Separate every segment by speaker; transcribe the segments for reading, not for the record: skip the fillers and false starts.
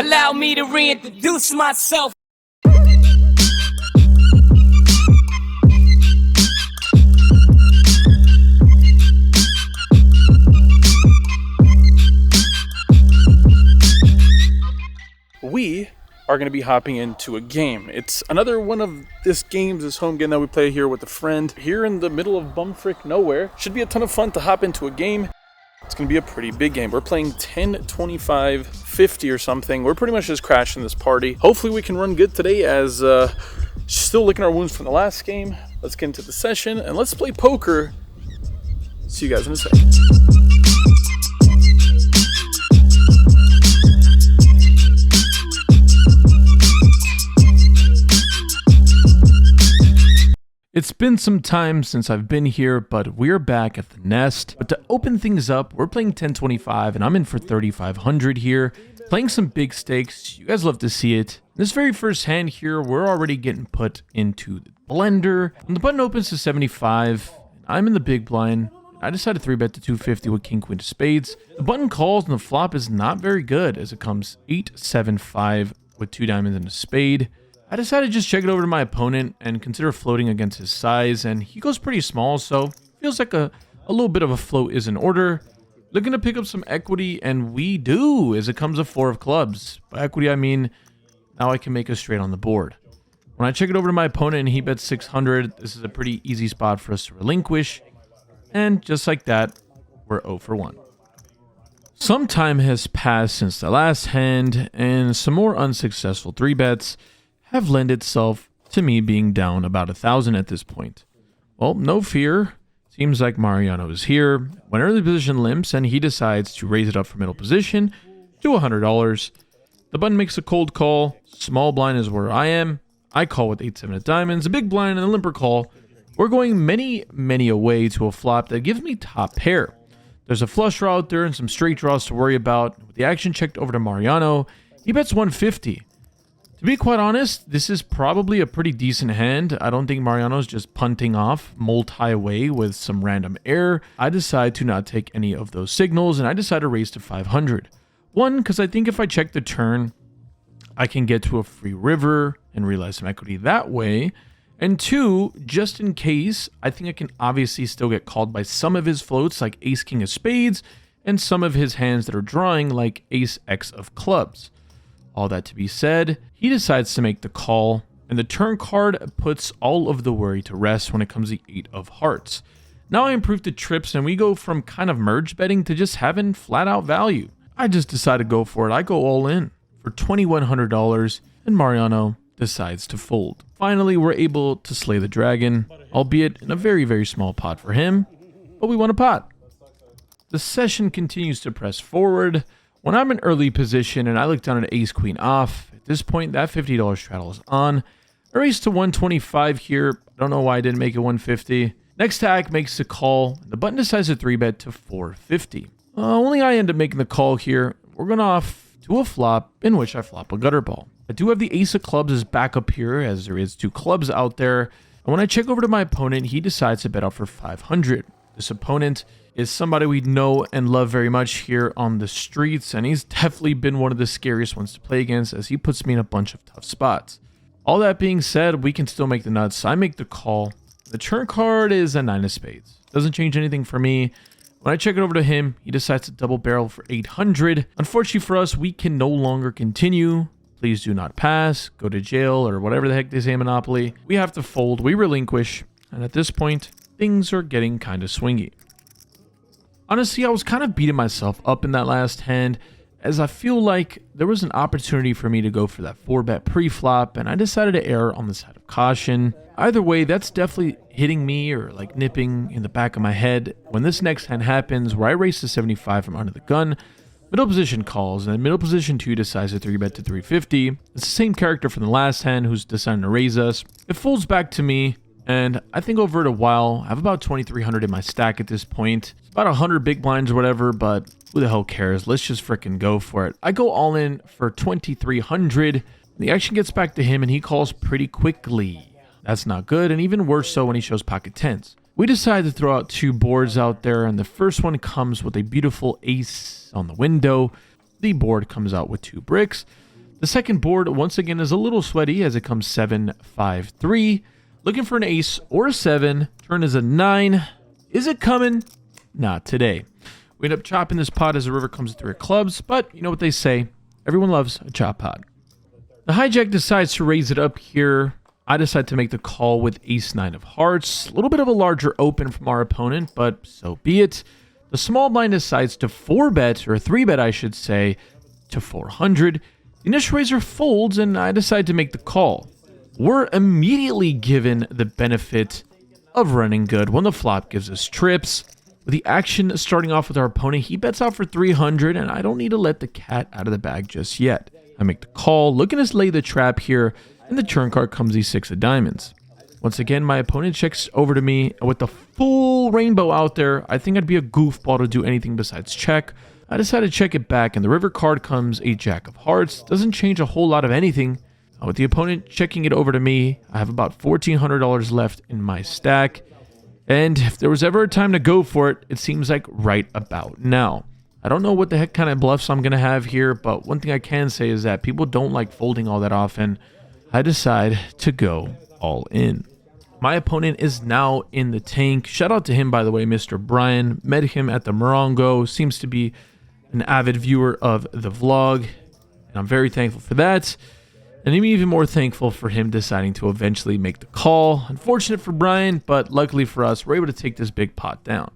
Speaker 1: Allow me to reintroduce myself.
Speaker 2: We are going to be hopping into a game. It's another one of this home game that we play here with a friend here in the middle of bumfrick nowhere. Should be a ton of fun to hop into a game. It's going to be a pretty big game. We're playing 10, 25, 50 or something. We're pretty much just crashing this party. Hopefully we can run good today as still licking our wounds from the last game. Let's get into the session and let's play poker. See you guys in a second.
Speaker 3: It's been some time since I've been here, but we're back at the nest. But to open things up, we're playing 1025 and I'm in for 3,500 here. Playing some big stakes, you guys love to see it. This very first hand here, we're already getting put into the blender. When the button opens to 75, I'm in the big blind. I decided to 3-bet to 250 with king, queen of spades. The button calls and the flop is not very good as it comes 8, 7, 5 with 2 diamonds and a spade. I decided to just check it over to my opponent and consider floating against his size, and he goes pretty small, so feels like a little bit of a float is in order. Looking to pick up some equity, and we do, as it comes a 4 of clubs. By equity, I mean now I can make a straight on the board. When I check it over to my opponent and he bets 600, this is a pretty easy spot for us to relinquish, and just like that, we're 0 for 1. Some time has passed since the last hand, and some more unsuccessful 3-bets have lent itself to me being down about 1,000 at this point. Well, no fear. Seems like Mariano is here. When early position limps and he decides to raise it up for middle position to $100. The button makes a cold call. Small blind is where I am. I call with 8-7 of diamonds, a big blind and a limper call. We're going many away to a flop that gives me top pair. There's a flush draw out there and some straight draws to worry about. With the action checked over to Mariano, he bets 150. To be quite honest, this is probably a pretty decent hand. I don't think Mariano's just punting off multi-way with some random error. I decide to not take any of those signals, and I decide to raise to 500. One, because I think if I check the turn, I can get to a free river and realize some equity that way. And two, just in case, I think I can obviously still get called by some of his floats, like ace, king of spades, and some of his hands that are drawing, like ace, x of clubs. All that to be said, he decides to make the call, and the turn card puts all of the worry to rest when it comes to 8 of hearts. Now I improve the trips, and we go from kind of merge betting to just having flat out value. I just decide to go for it. I go all in for $2,100, and Mariano decides to fold. Finally, we're able to slay the dragon, albeit in a very small pot for him, but we won a pot. The session continues to press forward. When I'm in early position and I look down at ace queen off, at this point that $50 straddle is on. I raise to 125 here. I don't know why I didn't make it 150. Next act makes the call. The button decides to 3-bet to 450. Only I end up making the call here. We're going off to a flop in which I flop a gutter ball. I do have the ace of clubs as backup here as there is 2 clubs out there. And when I check over to my opponent, he decides to bet out for 500. This opponent is somebody we know and love very much here on the streets, and he's definitely been one of the scariest ones to play against as he puts me in a bunch of tough spots. All that being said, we can still make the nuts. I make the call. The turn card is a 9 of spades. Doesn't change anything for me. When I check it over to him, he decides to double barrel for 800. Unfortunately for us, we can no longer continue. Please do not pass, go to jail, or whatever the heck they say in Monopoly. We have to fold, we relinquish, and at this point, things are getting kind of swingy. Honestly, I was kind of beating myself up in that last hand, as I feel like there was an opportunity for me to go for that 4-bet pre-flop, and I decided to err on the side of caution. Either way, that's definitely hitting me or like nipping in the back of my head. When this next hand happens, where I race to 75 from under the gun, middle position calls, and middle position 2 decides to 3-bet to 350. It's the same character from the last hand who's deciding to raise us. It folds back to me, and I think over a while, I have about 2,300 in my stack at this point. It's about 100 big blinds or whatever, but who the hell cares? Let's just frickin' go for it. I go all in for 2,300. The action gets back to him, and he calls pretty quickly. That's not good, and even worse so when he shows pocket tens. We decide to throw out 2 boards out there, and the first one comes with a beautiful ace on the window. The board comes out with 2 bricks. The second board, once again, is a little sweaty as it comes 7-5-3. Looking for an ace or a 7. Turn is a 9. Is it coming? Not today. We end up chopping this pot as the river comes to 3 of clubs, but you know what they say. Everyone loves a chop pot. The hijack decides to raise it up here. I decide to make the call with ace-9 of hearts. A little bit of a larger open from our opponent, but so be it. The small blind decides to 4-bet, or 3-bet I should say, to 400. The initial raiser folds, and I decide to make the call. We're immediately given the benefit of running good when the flop gives us trips. With the action starting off with our opponent, he bets out for 300, and I don't need to let the cat out of the bag just yet. I make the call, looking to lay the trap here, and the turn card comes the 6 of diamonds. Once again, my opponent checks over to me, and with the full rainbow out there, I think I'd be a goofball to do anything besides check. I decide to check it back, and the river card comes a jack of hearts. Doesn't change a whole lot of anything. With the opponent checking it over to me, I have about $1,400 left in my stack. And if there was ever a time to go for it, it seems like right about now. I don't know what the heck kind of bluffs I'm going to have here, but one thing I can say is that people don't like folding all that often. I decide to go all in. My opponent is now in the tank. Shout out to him, by the way, Mr. Brian. Met him at the Morongo. Seems to be an avid viewer of the vlog, and I'm very thankful for that. And I'm even more thankful for him deciding to eventually make the call. Unfortunate for Brian, but luckily for us, we're able to take this big pot down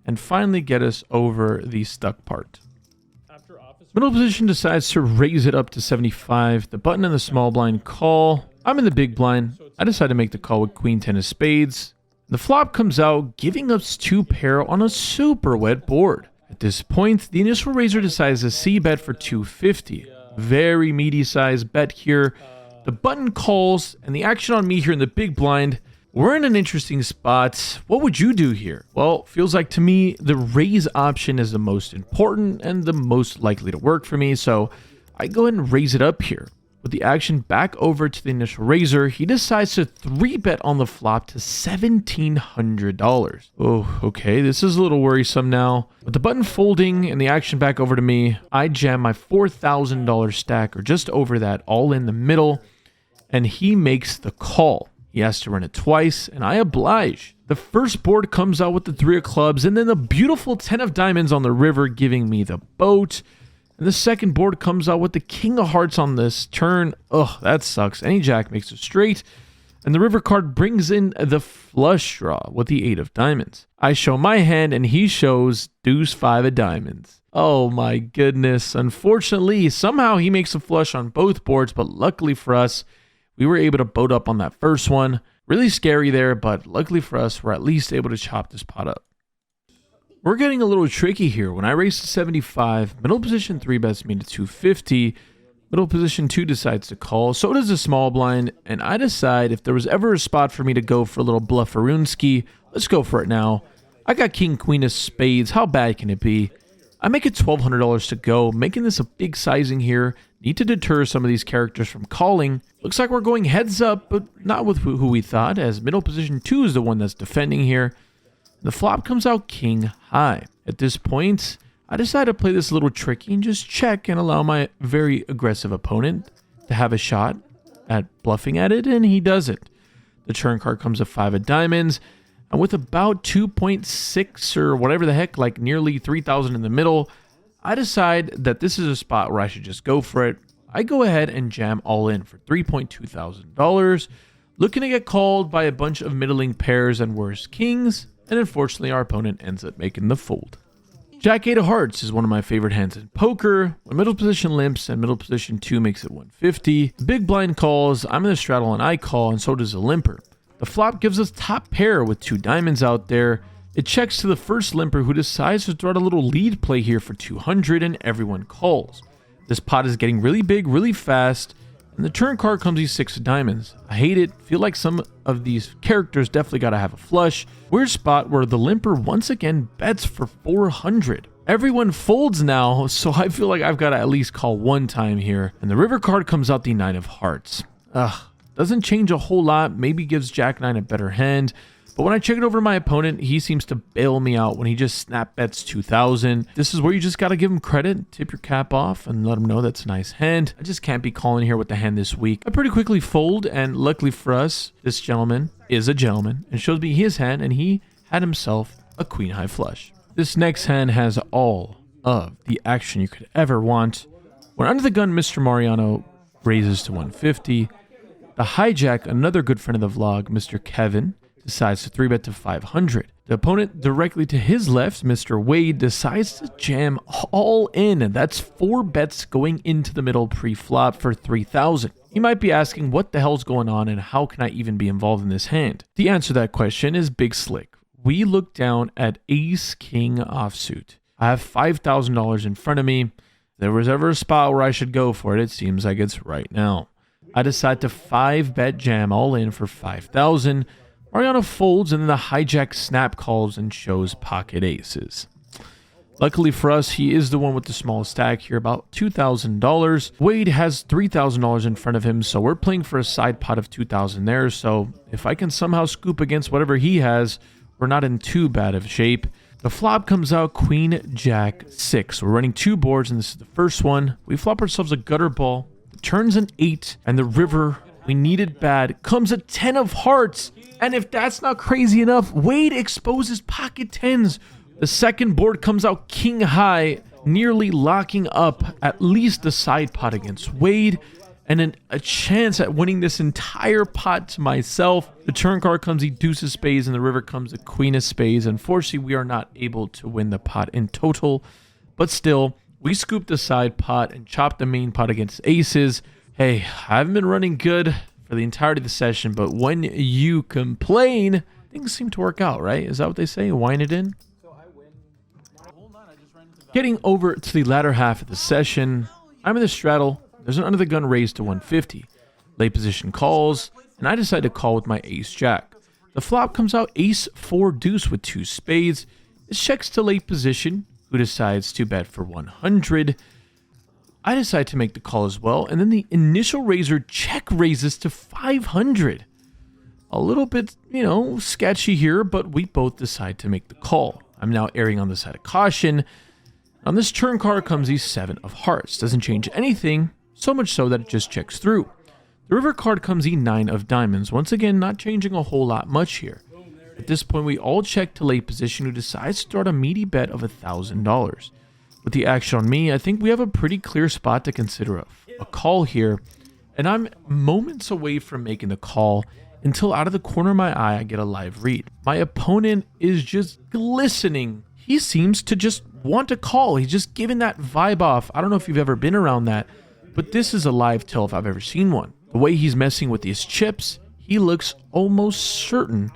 Speaker 3: and finally get us over the stuck part. Middle position decides to raise it up to 75. The button and the small blind call. I'm in the big blind. I decide to make the call with queen 10 of spades. The flop comes out, giving us 2 pair on a super wet board. At this point, the initial raiser decides to c-bet for 250. Very meaty size bet here. The button calls, and the action on me here in the big blind. We're in an interesting spot. What would you do here? Well, feels like to me, the raise option is the most important and the most likely to work for me, so I go ahead and raise it up here. With the action back over to the initial raiser, he decides to 3-bet on the flop to $1,700. Oh, okay, this is a little worrisome now. With the button folding and the action back over to me, I jam my $4,000 stack, or just over that, all in the middle, and he makes the call. He has to run it twice, and I oblige. The first board comes out with the 3 of clubs, and then the beautiful 10 of diamonds on the river, giving me the boat. And the second board comes out with the king of hearts on this turn. Ugh, that sucks. Any jack makes it straight. And the river card brings in the flush draw with the 8 of diamonds. I show my hand, and he shows deuce 5 of diamonds. Oh my goodness. Unfortunately, somehow he makes a flush on both boards, but luckily for us, we were able to boat up on that first one. Really scary there, but luckily for us, we're at least able to chop this pot up. We're getting a little tricky here. When I race to 75, middle position 3-bets me to 250. Middle position 2 decides to call. So does the small blind, and I decide if there was ever a spot for me to go for a little blufferoonski, let's go for it now. I got king queen of spades. How bad can it be? I make it $1,200 to go, making this a big sizing here. Need to deter some of these characters from calling. Looks like we're going heads up, but not with who we thought, as middle position 2 is the one that's defending here. The flop comes out king high. At this point, I decide to play this a little tricky and just check and allow my very aggressive opponent to have a shot at bluffing at it, and he does it. The turn card comes a 5 of diamonds, and with about 2.6 or whatever the heck, like nearly 3,000 in the middle, I decide that this is a spot where I should just go for it. I go ahead and jam all in for $3,200, looking to get called by a bunch of middling pairs and worse kings, and unfortunately our opponent ends up making the fold. Jack 8 of hearts is one of my favorite hands in poker. When middle position limps and middle position 2 makes it 150. The big blind calls, I'm in the straddle and I call, and so does the limper. The flop gives us top pair with 2 diamonds out there. It checks to the first limper, who decides to throw out a little lead play here for 200, and everyone calls. This pot is getting really big really fast, and the turn card comes these 6 of diamonds. I hate it. Feel like some of these characters definitely got to have a flush. Weird spot where the limper once again bets for 400. Everyone folds now, so I feel like I've got to at least call one time here. And the river card comes out the 9 of hearts. Doesn't change a whole lot. Maybe gives Jack 9 a better hand. But when I check it over to my opponent, he seems to bail me out when he just snap bets 2,000. This is where you just got to give him credit, tip your cap off, and let him know that's a nice hand. I just can't be calling here with the hand this week. I pretty quickly fold, and luckily for us, this gentleman is a gentleman and shows me his hand, and he had himself a queen high flush. This next hand has all of the action you could ever want. When under the gun, Mr. Mariano raises to 150. The hijack, another good friend of the vlog, Mr. Kevin, decides to 3-bet to 500. The opponent directly to his left, Mr. Wade, decides to jam all in. That's 4 bets going into the middle pre-flop for 3,000. You might be asking, what the hell's going on and how can I even be involved in this hand? The answer to that question is big slick. We look down at ace king offsuit. I have $5,000 in front of me. If there was ever a spot where I should go for it, it seems like it's right now. I decide to 5-bet jam all in for 5,000. Mariano folds, and then the hijack snap calls and shows pocket aces. Luckily for us, he is the one with the smallest stack here, about $2,000. Wade has $3,000 in front of him, so we're playing for a side pot of $2,000 there. So if I can somehow scoop against whatever he has, we're not in too bad of shape. The flop comes out queen jack 6. We're running 2 boards, and this is the first one. We flop ourselves a gutter ball. The turn's an 8, and the river we needed bad comes a 10 of hearts. And if that's not crazy enough, Wade exposes pocket 10s. The second board comes out king high, nearly locking up at least the side pot against Wade, and a chance at winning this entire pot to myself. The turn card comes the deuce of spades, and the river comes the queen of spades. Unfortunately, we are not able to win the pot in total, but still, we scooped the side pot and chopped the main pot against aces. Hey, I haven't been running good for the entirety of the session, but when you complain, things seem to work out, right? Is that what they say? Wine it in? Getting over to the latter half of the session, I'm in the straddle. There's an under the gun raise to 150. Late position calls, and I decide to call with my ace jack. The flop comes out ace 4 deuce with 2 spades. This checks to late position, who decides to bet for 100. I decide to make the call as well, and then the initial raiser check raises to 500. A little bit, sketchy here, but we both decide to make the call. I'm now erring on the side of caution. On this turn card comes the 7 of hearts. Doesn't change anything, so much so that it just checks through. The river card comes the 9 of diamonds. Once again, not changing a whole lot much here. At this point, we all check to late position, who decides to start a meaty bet of $1,000. With the action on me, I think we have a pretty clear spot to consider a call here, and I'm moments away from making the call until out of the corner of my eye, I get a live read. My opponent is just glistening. He seems to just want to call. He's just giving that vibe off. I don't know if you've ever been around that, but this is a live tell if I've ever seen one. The way he's messing with these chips, he looks almost certain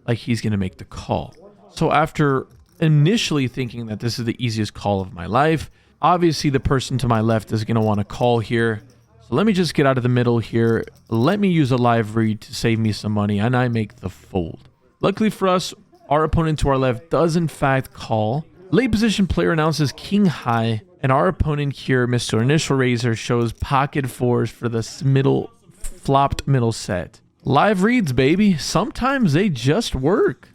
Speaker 3: like he's going to make the call. So after initially thinking that this is the easiest call of my life, obviously the person to my left is going to want to call here. So let me just get out of the middle here. Let me use a live read to save me some money, and I make the fold. Luckily for us, our opponent to our left does in fact call. Late position player announces king high, and our opponent here, Mr. Initial Raiser, shows pocket 4s for this flopped middle set. Live reads, baby. Sometimes they just work.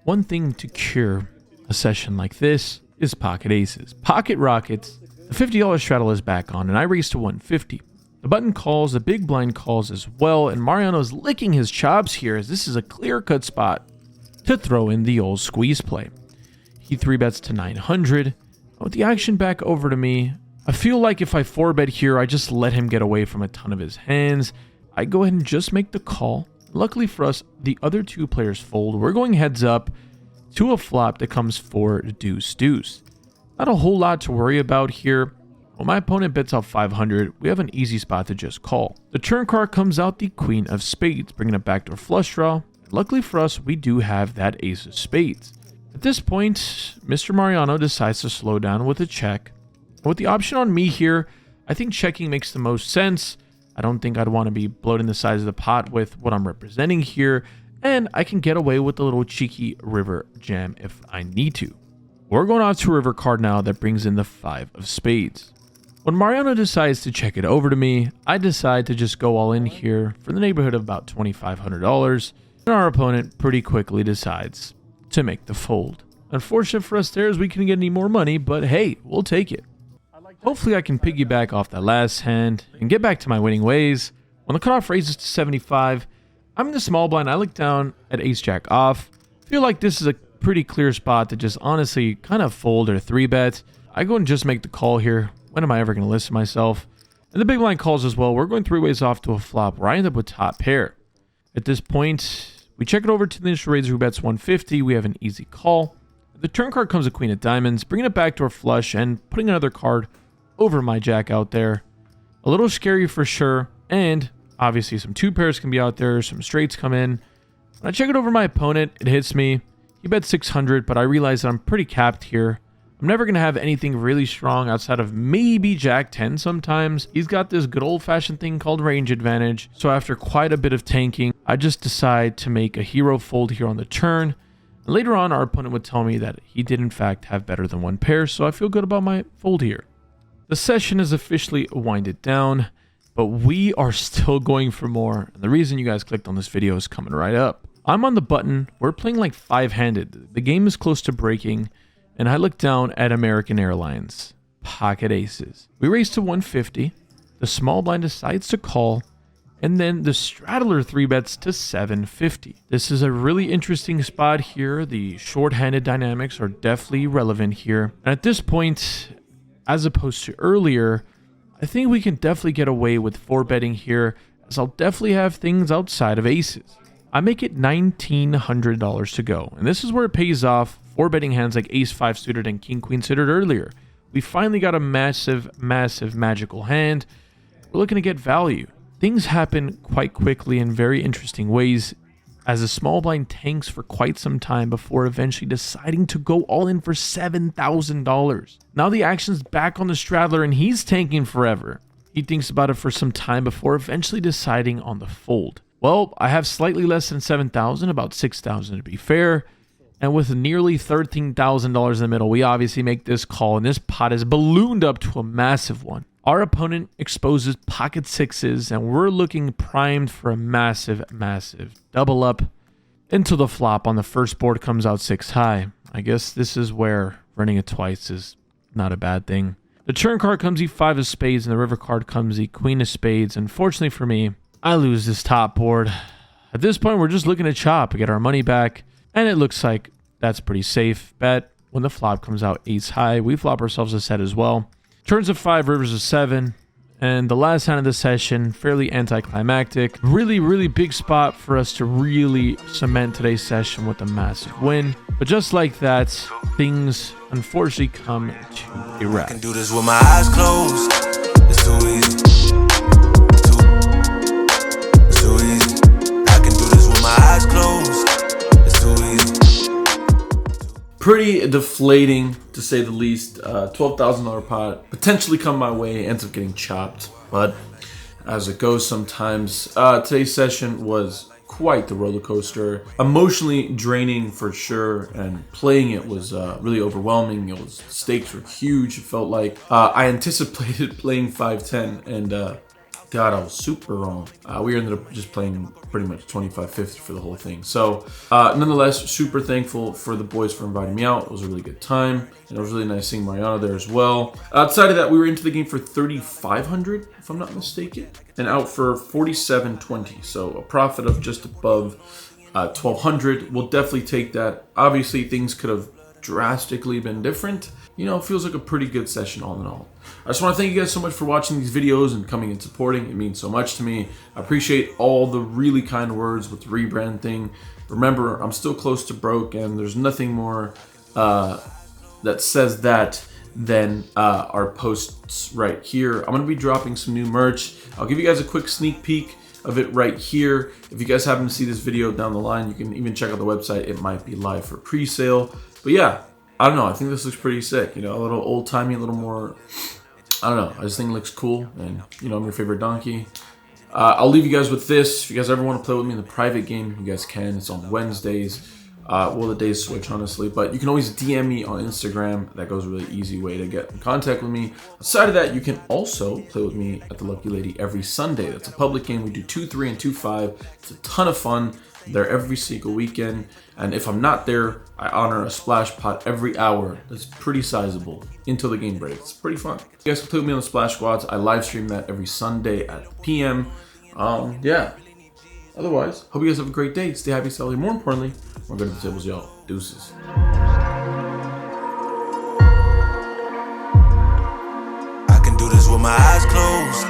Speaker 3: One thing to cure a session like this is pocket aces. Pocket rockets. The $50 straddle is back on, and I raise to 150. The button calls, the big blind calls as well, and Mariano's licking his chops here as this is a clear-cut spot to throw in the old squeeze play. He 3-bets to 900. With the action back over to me, I feel like if I 4-bet here, I just let him get away from a ton of his hands. I go ahead and just make the call. Luckily for us, the other 2 players fold. We're going heads up to a flop that comes 4 deuce deuce. Not a whole lot to worry about here. When my opponent bets out 500, we have an easy spot to just call. The turn card comes out the queen of spades, bringing it back to a flush draw. Luckily for us, we do have that ace of spades. At this point, Mr. Mariano decides to slow down with a check. With the option on me here, I think checking makes the most sense. I don't think I'd want to be bloating the size of the pot with what I'm representing here, and I can get away with a little cheeky river jam if I need to. We're going off to a river card now that brings in the 5 of spades. When Mariano decides to check it over to me, I decide to just go all in here for the neighborhood of about $2,500. And our opponent pretty quickly decides to make the fold. Unfortunate for us there is we couldn't get any more money, but hey, we'll take it. Hopefully I can piggyback off that last hand and get back to my winning ways. When the cutoff raises to 75, I'm in the small blind. I look down at ace-jack off. Feel like this is a pretty clear spot to just honestly kind of fold or 3-bet. I go and just make the call here. When am I ever going to listen to myself? And the big blind calls as well. We're going 3 ways off to a flop where I end up with top pair. At this point, we check it over to the initial raiser who bets 150. We have an easy call. The turn card comes a queen of diamonds, bringing it back to our flush and putting another card over my jack out there. A little scary for sure, and obviously some 2 pairs can be out there, some straights come in. When I check it over my opponent, it hits me. He bet 600, but I realize that I'm pretty capped here. I'm never going to have anything really strong outside of maybe jack 10 sometimes. He's got this good old-fashioned thing called range advantage, so after quite a bit of tanking, I just decide to make a hero fold here on the turn. And later on, our opponent would tell me that he did in fact have better than 1 pair, so I feel good about my fold here. The session is officially winded down, but we are still going for more. And the reason you guys clicked on this video is coming right up. I'm on the button. We're playing like 5-handed. The game is close to breaking, and I look down at American Airlines. Pocket aces. We raise to 150. The small blind decides to call, and then the straddler 3-bets to 750. This is a really interesting spot here. The short-handed dynamics are definitely relevant here. And at this point, as opposed to earlier, I think we can definitely get away with 4-betting here, as I'll definitely have things outside of aces. I make it $1,900 to go, and this is where it pays off. 4-betting hands like ace-5 suited and king-queen suited earlier. We finally got a massive magical hand. We're looking to get value. Things happen quite quickly in very interesting ways, as the small blind tanks for quite some time before eventually deciding to go all in for $7,000. Now the action's back on the straddler and he's tanking forever. He thinks about it for some time before eventually deciding on the fold. Well, I have slightly less than 7,000, about 6,000 to be fair. And with nearly $13,000 in the middle, we obviously make this call, and this pot is ballooned up to a massive one. Our opponent exposes pocket sixes, and we're looking primed for a massive double up until the flop on the first board comes out 6 high. I guess this is where running it twice is not a bad thing. The turn card comes e5 of spades, and the river card comes e queen of spades. Unfortunately for me, I lose this top board. At this point, we're just looking to chop to get our money back, and it looks like that's pretty safe bet. When the flop comes out ace high, we flop ourselves a set as well. Turns of 5, rivers of 7, and the last hand of the session, fairly anticlimactic. Really big spot for us to really cement today's session with a massive win. But just like that, things unfortunately come to a wrap.
Speaker 4: I can do this with my eyes closed. It's too easy. Too easy. I can do this with my eyes closed. It's too easy.
Speaker 2: Pretty deflating, to say the least. $12,000 pot potentially come my way, ends up getting chopped, but as it goes sometimes. Today's session was quite the roller coaster, emotionally draining for sure, and playing it was really overwhelming. It was, stakes were huge. It felt like I anticipated playing 5-10, and God, I was super wrong. We ended up just playing pretty much 25-50 for the whole thing. So, nonetheless, super thankful for the boys for inviting me out. It was a really good time, and it was really nice seeing Mariano there as well. Outside of that, we were into the game for 3,500, if I'm not mistaken, and out for 47.20. So, a profit of just above 1,200. We'll definitely take that. Obviously, things could have drastically been different. You know, it feels like a pretty good session all in all. I just want to thank you guys so much for watching these videos and coming and supporting. It means so much to me. I appreciate all the really kind words with the rebrand thing. Remember, I'm still close to broke, and there's nothing more that says that than our posts right here. I'm going to be dropping some new merch. I'll give you guys a quick sneak peek of it right here. If you guys happen to see this video down the line, you can even check out the website. It might be live for pre-sale. But yeah, I don't know. I think this looks pretty sick. You know, a little old-timey, a little more, I don't know. I just think it looks cool. And, you know, I'm your favorite donkey. I'll leave you guys with this. If you guys ever want to play with me in the private game, you guys can. It's on Wednesdays. Well, the days switch, honestly, but you can always DM me on Instagram. That goes a really easy way to get in contact with me. Aside of that, you can also play with me at the Lucky Lady every Sunday. That's a public game. We do 2-3 and 2-5. It's a ton of fun. I'm there every single weekend, and if I'm not there, I honor a splash pot every hour. That's pretty sizable until the game breaks. It's pretty fun. You guys can play with me on the Splash Squads. I live stream that every Sunday at PM. Yeah. Otherwise, hope you guys have a great day. Stay happy, stay healthy. More importantly, we're good at the tables, y'all. Deuces.
Speaker 4: I can do this with my eyes closed.